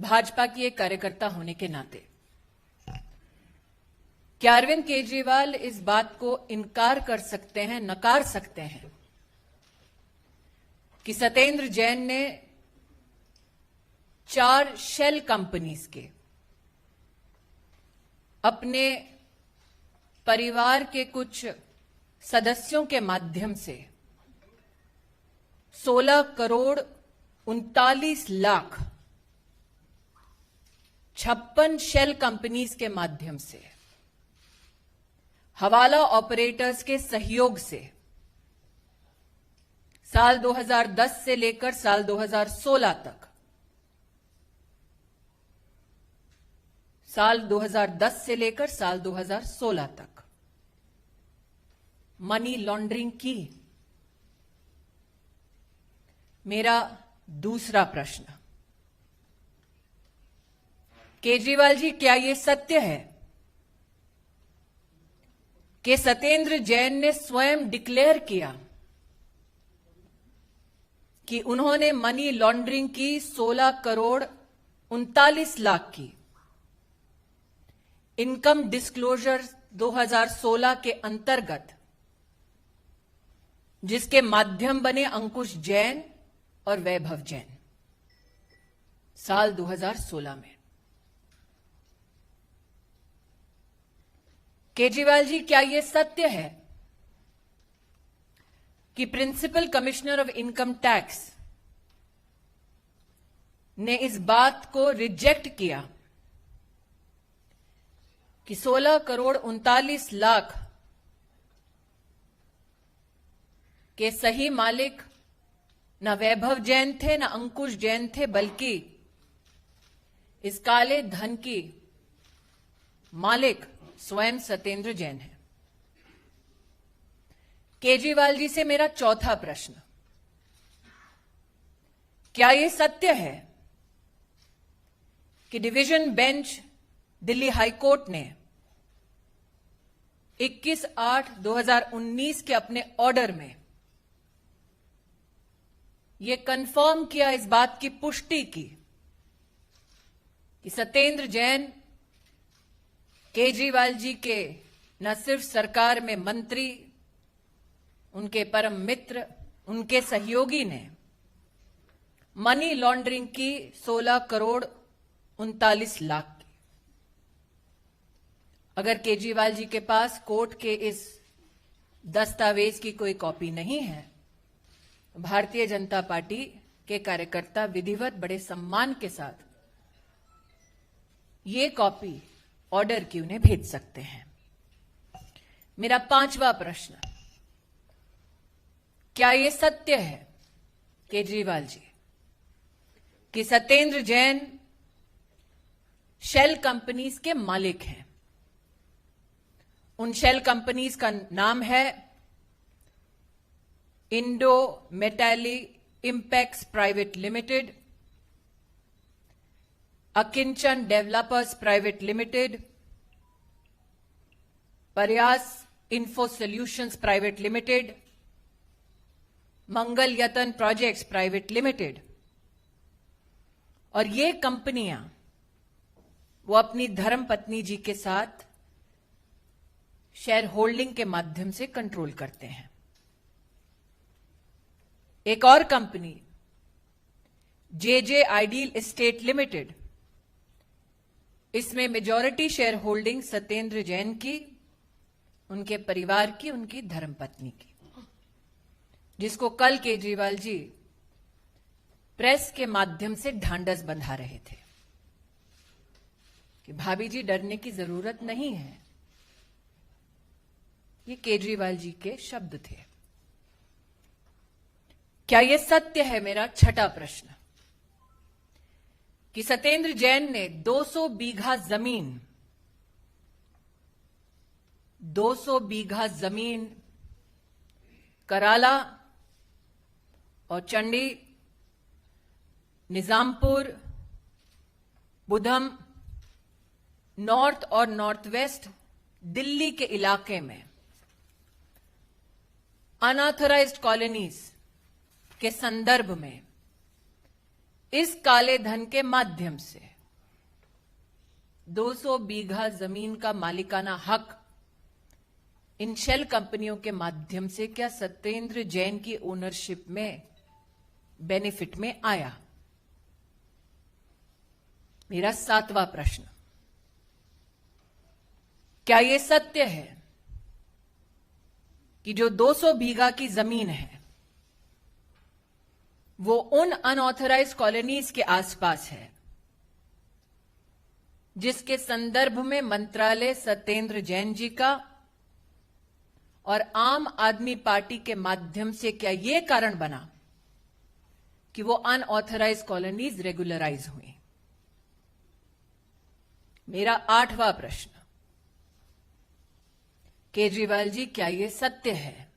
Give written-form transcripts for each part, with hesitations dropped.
भाजपा की एक कार्यकर्ता होने के नाते, क्या अरविंद केजरीवाल इस बात को इनकार कर सकते हैं, नकार सकते हैं कि सत्येंद्र जैन ने 4 शेल कंपनीज के अपने परिवार के कुछ सदस्यों के माध्यम से 16 करोड़ 39 लाख 56 शेल कंपनीज के माध्यम से हवाला ऑपरेटर्स के सहयोग से साल 2010 से लेकर साल 2016 तक, साल 2010 से लेकर साल 2016 तक मनी लॉन्ड्रिंग की? मेरा दूसरा प्रश्न, केजरीवाल जी, क्या यह सत्य है कि सत्येंद्र जैन ने स्वयं डिक्लेयर किया कि उन्होंने मनी लॉन्ड्रिंग की 16 करोड़ 39 लाख की इनकम डिस्क्लोजर 2016 के अंतर्गत, जिसके माध्यम बने अंकुश जैन और वैभव जैन साल 2016 में? केजरीवाल जी, क्या यह सत्य है कि principal commissioner of income tax ने इस बात को रिजेक्ट किया कि 16 करोड़ 39 लाख के सही मालिक न वैभव जैन थे, न अंकुश जैन थे, बल्कि इस काले धन की मालिक स्वयं सत्येंद्र जैन है? केजरीवाल जी से मेरा चौथा प्रश्न, क्या यह सत्य है कि डिवीजन बेंच दिल्ली हाईकोर्ट ने 21/8/2019 के अपने ऑर्डर में यह कंफर्म किया, इस बात की पुष्टि की कि सत्येंद्र जैन केजरीवाल जी के न सिर्फ सरकार में मंत्री, उनके परम मित्र, उनके सहयोगी ने मनी लॉन्ड्रिंग की 16 करोड़ 39 लाख की? अगर केजरीवाल जी के पास कोर्ट के इस दस्तावेज की कोई कॉपी नहीं है, भारतीय जनता पार्टी के कार्यकर्ता विधिवत बड़े सम्मान के साथ ये कॉपी ऑर्डर की उन्हें भेज सकते हैं। मेरा पांचवा प्रश्न, क्या यह सत्य है केजरीवाल जी कि सत्येंद्र जैन शेल कंपनीज के मालिक हैं? उन शेल कंपनीज का नाम है इंडो मेटाली impex private limited, Akinchan developers private limited, Prayas info solutions private limited, Mangal Yatan projects private limited. और ये कंपनियां वो अपनी धर्मपत्नी जी के साथ शेयर होल्डिंग के माध्यम से कंट्रोल करते हैं। एक और company JJ ideal estate limited, इसमें majority share holding Satyendra Jain की, उनके परिवार की, उनकी धर्मपत्नी की, जिसको कल केजरीवाल जी प्रेस के माध्यम से ढांढस बंधा रहे थे कि भाभी जी डरने की जरूरत नहीं है। ये केजरीवाल जी के शब्द थे। क्या यह सत्य है, मेरा छठा प्रश्न, कि सत्येंद्र जैन ने 200 बीघा जमीन कराला और चंडी, निजामपुर, बुधम, नॉर्थ और नॉर्थ वेस्ट दिल्ली के इलाके में अनऑथराइज्ड कॉलोनीज के संदर्भ में इस काले धन के माध्यम से 200 बीघा जमीन का मालिकाना हक इन शेल कंपनियों के माध्यम से क्या सत्येंद्र जैन की ओनरशिप में बेनिफिट में आया? मेरा 7वां प्रश्न, क्या यह सत्य है कि जो 200 बीघा की जमीन है वो उन अनऑथराइज्ड कॉलोनीज के आसपास है जिसके संदर्भ में मंत्रालय सत्येंद्र जैन जी का और आम आदमी पार्टी के माध्यम से क्या यह कारण बना कि वो अनऑथराइज्ड कॉलोनीज रेगुलराइज हुई? मेरा 8वां प्रश्न, केजरीवाल जी क्या यह सत्य है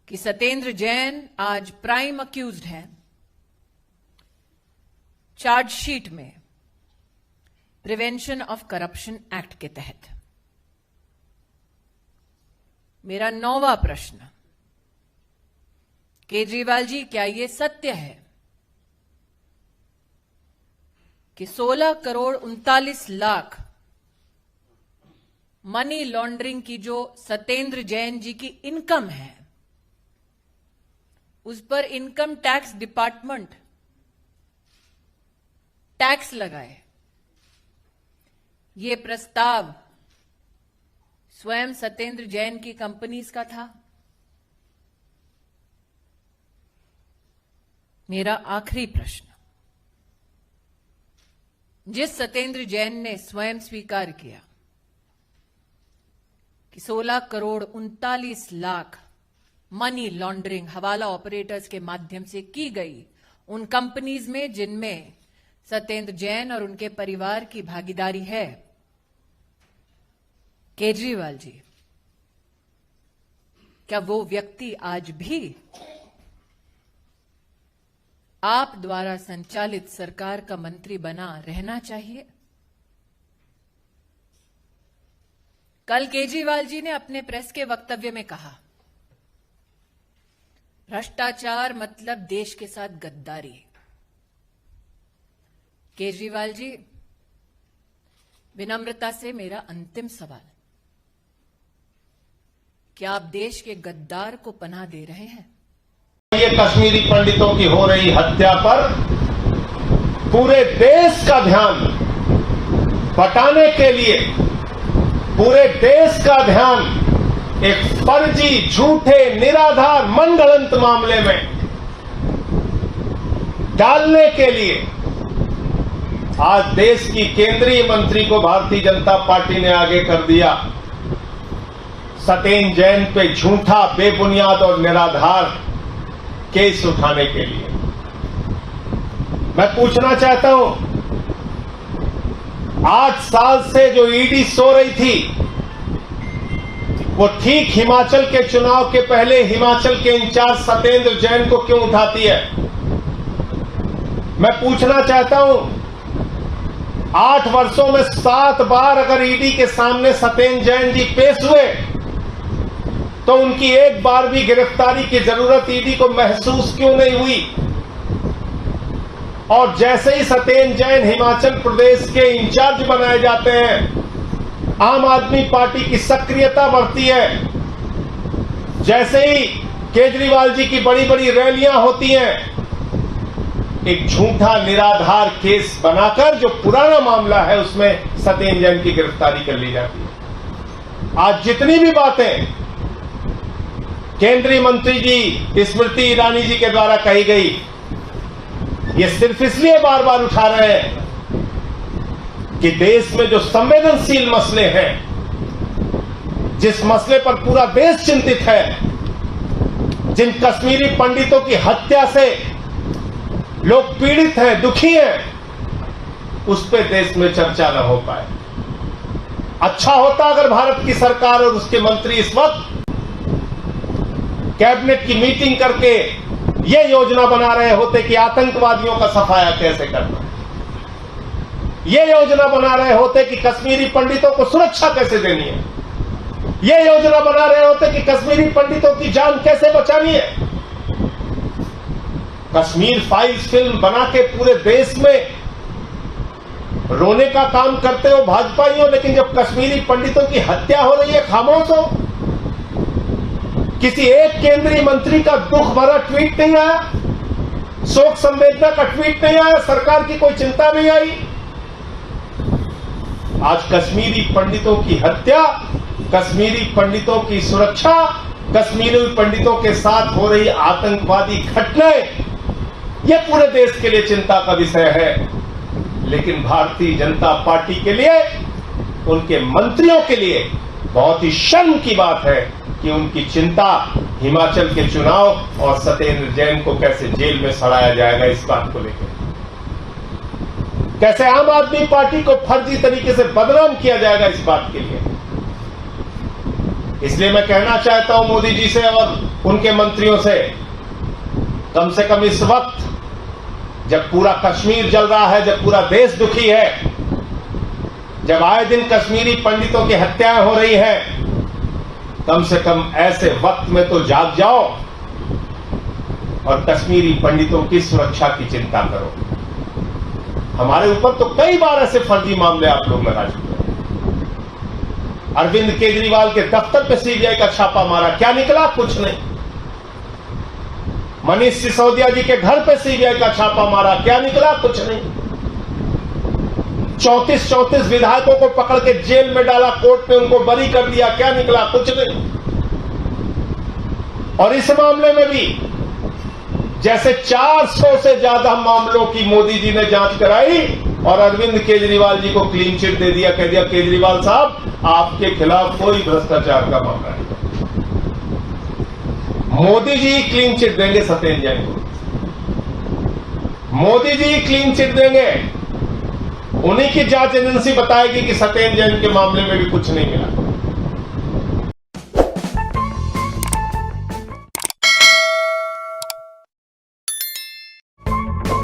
कि सत्येंद्र जैन आज प्राइम अक्यूज्ड हैं चार्जशीट में प्रिवेंशन ऑफ करप्शन एक्ट के तहत? मेरा 9वां प्रश्न, केजरीवाल जी क्या यह सत्य है कि 16 करोड़ 39 लाख मनी लॉन्ड्रिंग की जो सत्येंद्र जैन जी की इनकम है उस पर इनकम टैक्स डिपार्टमेंट टैक्स लगाए? यह प्रस्ताव स्वयं सत्येंद्र जैन की कंपनीज का था? मेरा आखिरी प्रश्न, जिस सत्येंद्र जैन ने स्वयं स्वीकार किया कि 16 करोड़ 39 लाख मनी लॉन्ड्रिंग हवाला ऑपरेटर्स के माध्यम से की गई उन कंपनीज में जिनमें सत्येंद्र जैन और उनके परिवार की भागीदारी है, केजरीवाल जी क्या वो व्यक्ति आज भी आप द्वारा संचालित सरकार का मंत्री बना रहना चाहिए? कल केजरीवाल जी ने अपने प्रेस के वक्तव्य में कहा, भ्रष्टाचार मतलब देश के साथ गद्दारी। केजरीवाल जी, विनम्रता से मेरा अंतिम सवाल, क्या आप देश के गद्दार को पनाह दे रहे हैं? ये कश्मीरी पंडितों की हो रही हत्या पर पूरे देश का ध्यान बटाने के लिए पूरे देश का ध्यान एक फर्जी, झूठे, निराधार, मनगढ़ंत मामले में डालने के लिए आज देश की केंद्रीय मंत्री को भारतीय जनता पार्टी ने आगे कर दिया। सत्येंद्र जैन पे झूठा, बेबुनियाद और निराधार केस उठाने के लिए मैं पूछना चाहता हूं, 8 साल से जो ईडी सो रही थी वो ठीक हिमाचल के चुनाव के पहले हिमाचल के इंचार्ज सत्येंद्र जैन को क्यों उठाती है? मैं पूछना चाहता हूं, 8 वर्षों में 7 बार अगर ईडी के सामने सत्येंद्र जैन जी पेश हुए तो उनकी एक बार भी गिरफ्तारी की जरूरत ईडी को महसूस क्यों नहीं हुई? और जैसे ही सत्येंद्र जैन हिमाचल प्रदेश के इंचार्ज बनाए जाते हैं, आम आदमी पार्टी की सक्रियता बढ़ती है। जैसे ही केजरीवाल जी की बड़ी बड़ी रैलियां होती हैं, एक झूठा, निराधार केस बनाकर जो पुराना मामला है उसमें सत्येंद्र जैन की गिरफ्तारी कर ली जाती है। आज जितनी भी बातें केंद्रीय मंत्री जी स्मृति ईरानी जी के द्वारा कही गई, ये सिर्फ इसलिए बार बार उठा रहे हैं कि देश में जो संवेदनशील मसले हैं, जिस मसले पर पूरा देश चिंतित है, जिन कश्मीरी पंडितों की हत्या से लोग पीड़ित हैं, दुखी हैं, उस पे देश में चर्चा न हो पाए। अच्छा होता अगर भारत की सरकार और उसके मंत्री इस वक्त कैबिनेट की मीटिंग करके यह योजना बना रहे होते कि आतंकवादियों का सफाया कैसे करना, यह योजना बना रहे होते कि कश्मीरी पंडितों को सुरक्षा कैसे देनी है, यह योजना बना रहे होते कि कश्मीरी पंडितों की जान कैसे बचानी है। कश्मीर फाइल्स फिल्म बना के पूरे देश में रोने का काम करते हो भाजपाई हो, लेकिन जब कश्मीरी पंडितों की हत्या हो रही है खामोश हो। किसी एक केंद्रीय मंत्री का दुख भरा ट्वीट नहीं आया, शोक संवेदना का ट्वीट नहीं आया, सरकार की कोई चिंता नहीं आई। आज कश्मीरी पंडितों की हत्या, कश्मीरी पंडितों की सुरक्षा, कश्मीरी पंडितों के साथ हो रही आतंकवादी घटनाएं, यह पूरे देश के लिए चिंता का विषय है। लेकिन भारतीय जनता पार्टी के लिए, उनके मंत्रियों के लिए बहुत ही शर्म की बात है कि उनकी चिंता हिमाचल के चुनाव और सत्येंद्र जैन को कैसे जेल में सड़ाया जाएगा इस बात को लेकर, कैसे आम आदमी पार्टी को फर्जी तरीके से बदनाम किया जाएगा इस बात के लिए। इसलिए मैं कहना चाहता हूं मोदी जी से और उनके मंत्रियों से कम इस वक्त जब पूरा कश्मीर जल रहा है, जब पूरा देश दुखी है, जब आए दिन कश्मीरी पंडितों की हत्याएं हो रही हैं, कम से कम ऐसे वक्त में तो जाग जाओ और कश्मीरी पंडितों की सुरक्षा की चिंता करो। हमारे ऊपर तो कई बार ऐसे फर्जी मामले आप लोग लगा चुके हैं। अरविंद केजरीवाल के दफ्तर पे सीबीआई का छापा मारा, क्या निकला? कुछ नहीं। मनीष सिसोदिया जी के घर पे सीबीआई का छापा मारा, क्या निकला? कुछ नहीं। 34 विधायकों को पकड़ के जेल में डाला, कोर्ट ने उनको बरी कर दिया, क्या निकला? कुछ नहीं। और इस मामले में भी जैसे 400 से ज्यादा मामलों की मोदी जी ने जांच कराई और अरविंद केजरीवाल जी को क्लीन चिट दे दिया, कह दिया केजरीवाल साहब आपके खिलाफ कोई भ्रष्टाचार का मामला नहीं। मोदी जी क्लीन चिट देंगे सत्येंद्र जैन को, मोदी जी क्लीन चिट देंगे। उन्हीं की जांच एजेंसी बताएगी कि सत्येंद्र जैन के मामले में भी कुछ नहीं मिला।